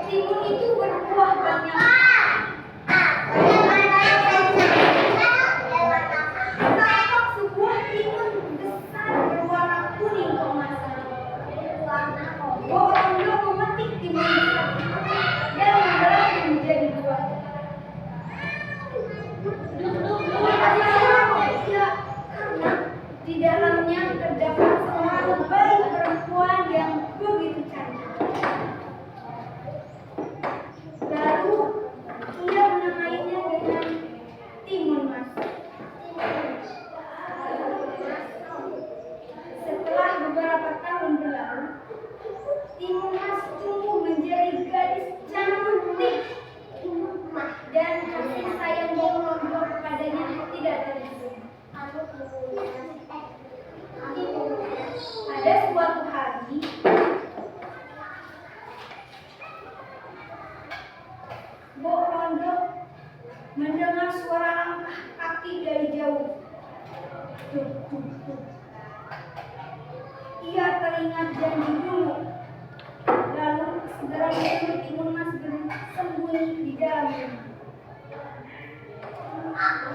Timun itu berbuah banyak. Tampak sebuah timun besar berwarna kuning keemasan. Bo Rondo memetik timun besar dan membelahnya menjadi dua. Karena di dalamnya terdapat seorang bayi perempuan yang begitu cantik. Lalu ia menamainya dengan Timun Mas. Setelah beberapa tahun berlalu, Timun Mas tumbuh menjadi gadis cantik dan kasih sayang Bo Rondo kepadanya tidak terhitung. Ada suatu hari, Bo Rondo mendengar suara langkah kaki dari jauh. Tuk, tuk, tuk. Ia teringat janji dulu. Lalu segera menyuruh Timun Mas bersembunyi di dalam rumah.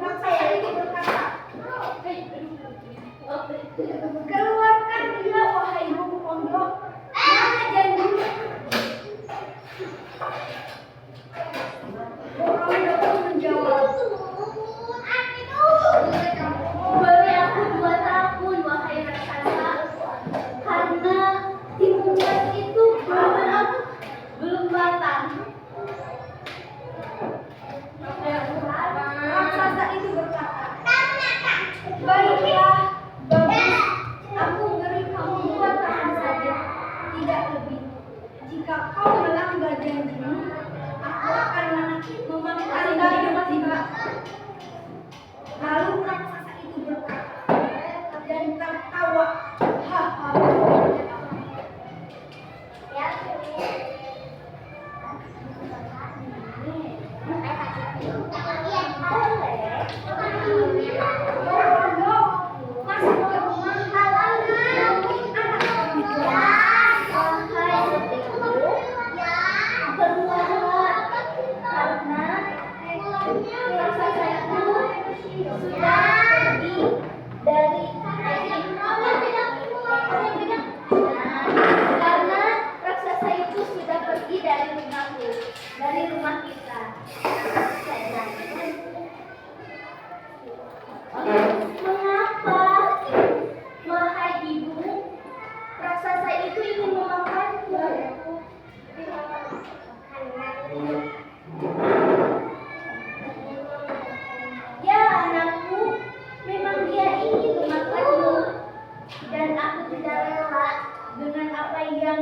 Raksasa itu berkata, keluarkan dia wahai Bo Rondo, mana janjimu? Bo Rondo pun menjawab, beri aku 2 tahun wahai raksasa, karena Timun Mas itu belum matang. Raksasa itu berkata, baiklah, bagus, aku beri kamu 2 tahun saja, tidak lebih. Jika kau melanggar janjimu, aku akan memakannya tiba-tiba. Lalu raksasa itu berkata dan tertawa, haha. Bo Rondo masuk ke rumah menemui anak perempuan. Karena raksasa itu sudah pergi dari karena raksasa itu sudah pergi dari rumahku, dari rumah kita. Mengapa, wahai ibu, raksasa itu ingin memakanku? Ya anakku, memang dia ingin memakanmu, dan aku tidak rela dengan apa yang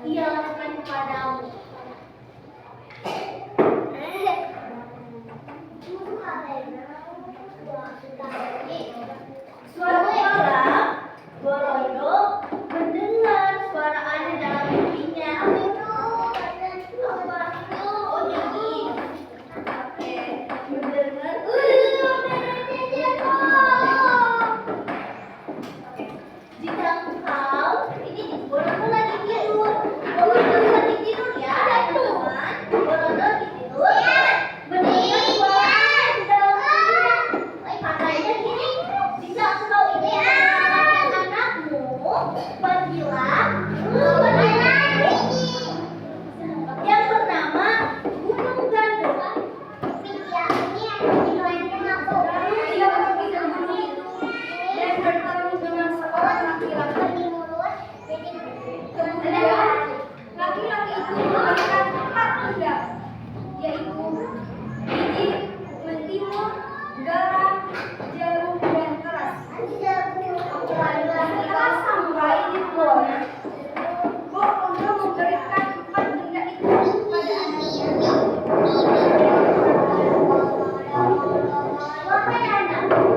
ia lakukan kepadamu. Suatu malam, Bo Rondo mendengar suara aneh dalam mimpinya. Jika engkau, ini Bo Rondo lagi tidur. Bo Rondo lagi tidur ya, teman-teman. Bo Rondo lagi tidur. Mendengar suara di dalam mimpinya. Katanya gini, jika engkau ingin menyelamatkan anakmu, pergilah yang bernama Gunung Gandum. Lalu ia pergi ke gunung itu dan bertemu dengan seorang laki-laki. Kemudian laki-laki itu memberikan 4 benda, yaitu biji, mentimun, garam, jarum, dan keras. Setelah sampai di pulau, Bo Rondo memberikan 4 benda itu kepada anaknya. Wahai anakku,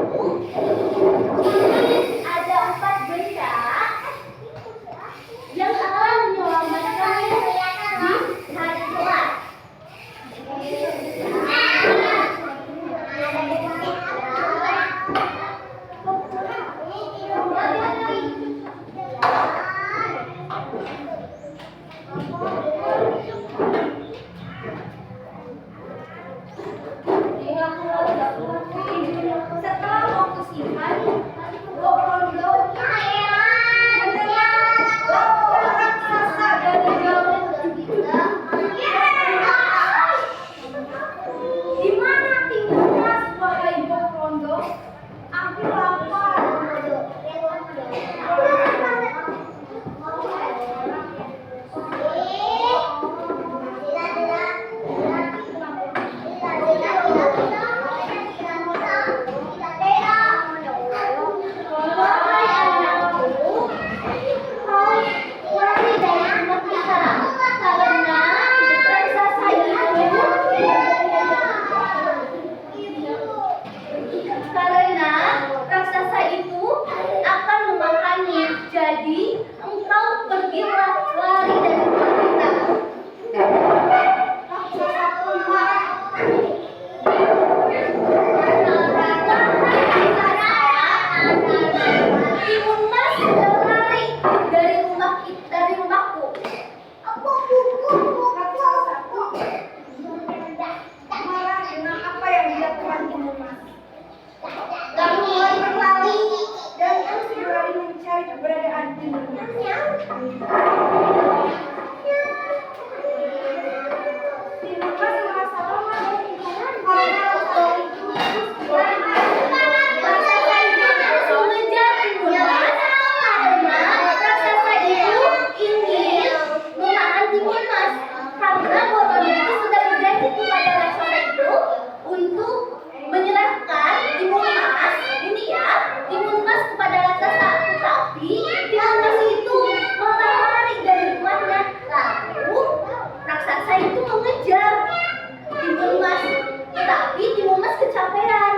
ada 4 benda yang akan menyelamatkanmu di hari kelak. raksasa itu mengejar Timun Mas, tetapi Timun Mas kecapean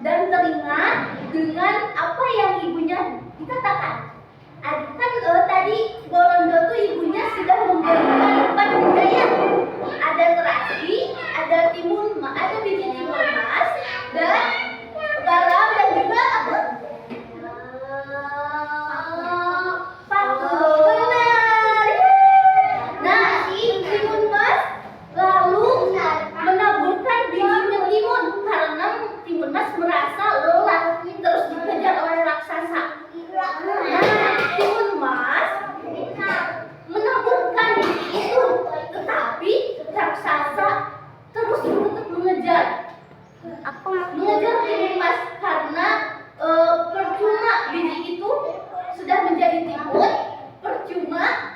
dan teringat dengan apa yang ibunya dikatakan. Kan tadi Borondo tuh ibunya sudah memberikan 4 budaya. Ada terasi, ada biji timun mas, dan garam dan juga apa? Paku. Benar. Nah, si timun mas lalu menaburkan bijinya timun karena timun mas merasa lelah terus dikejar oleh raksasa. Nah, timun mas menaburkan biji itu, tetapi raksasa terus mengejar timun mas karena percuma biji itu sudah menjadi timun, percuma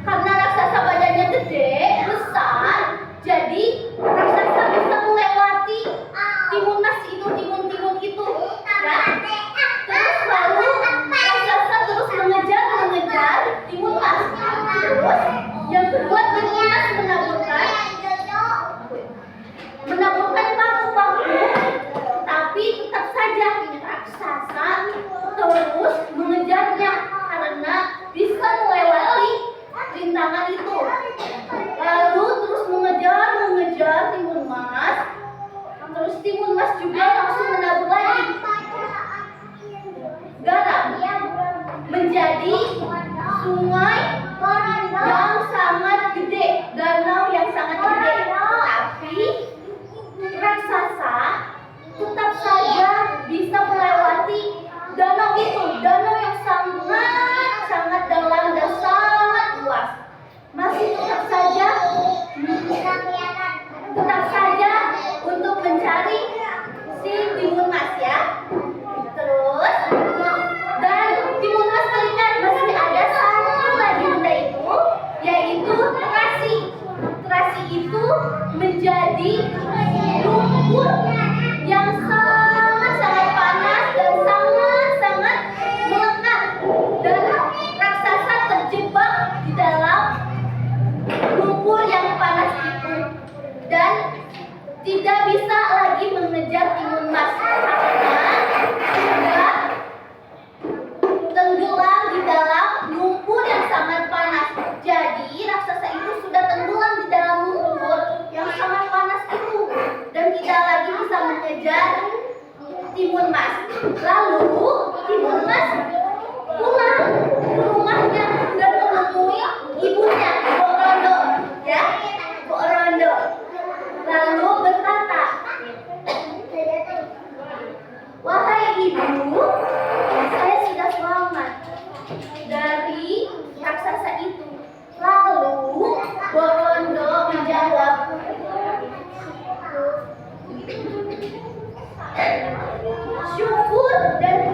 karena raksasa badannya gede, besar, jadi raksasa bisa melewati timun mas itu, timun itu, ya. Terus lalu raksasa terus mengejar timun mas. Terus yang kedua timun mas menaburkan paku-paku, tapi tetap saja raksasa terus mengejarnya karena bisa melewati rintangan itu. Lalu terus mengejar timun mas. Terus timun mas juga langsung menabur lagi garam menjadi sungai yang sangat gede, danau yang sangat gede. Tapi raksasa tetap saja bisa melewati danau itu, danau yang sangat dalam dan sangat luas. Masih tetap saja untuk mencari si timun mas, ya. Terus dan timun mas melihat masih ada satu lagi benda itu, yaitu terasi. Terasi itu menjadi lumpur yang sangat panas dan sangat melekat, dan raksasa terjebak di dalam lumpur yang panas itu dan tidak bisa lagi mengejar timun mas karena sudah tenggelam di dalam lumpur yang sangat panas. Jadi raksasa itu sudah tenggelam di dalam lumpur yang sangat panas itu dan tidak lagi bisa mengejar timun mas. Lalu timun mas pulang ke rumahnya dan menemui ibunya, Borondo, ya, Borondo. Lalu berkata, "Wahai ibu, saya sudah selamat dari raksasa itu." Lalu Borondo menjawab, "Syukur dan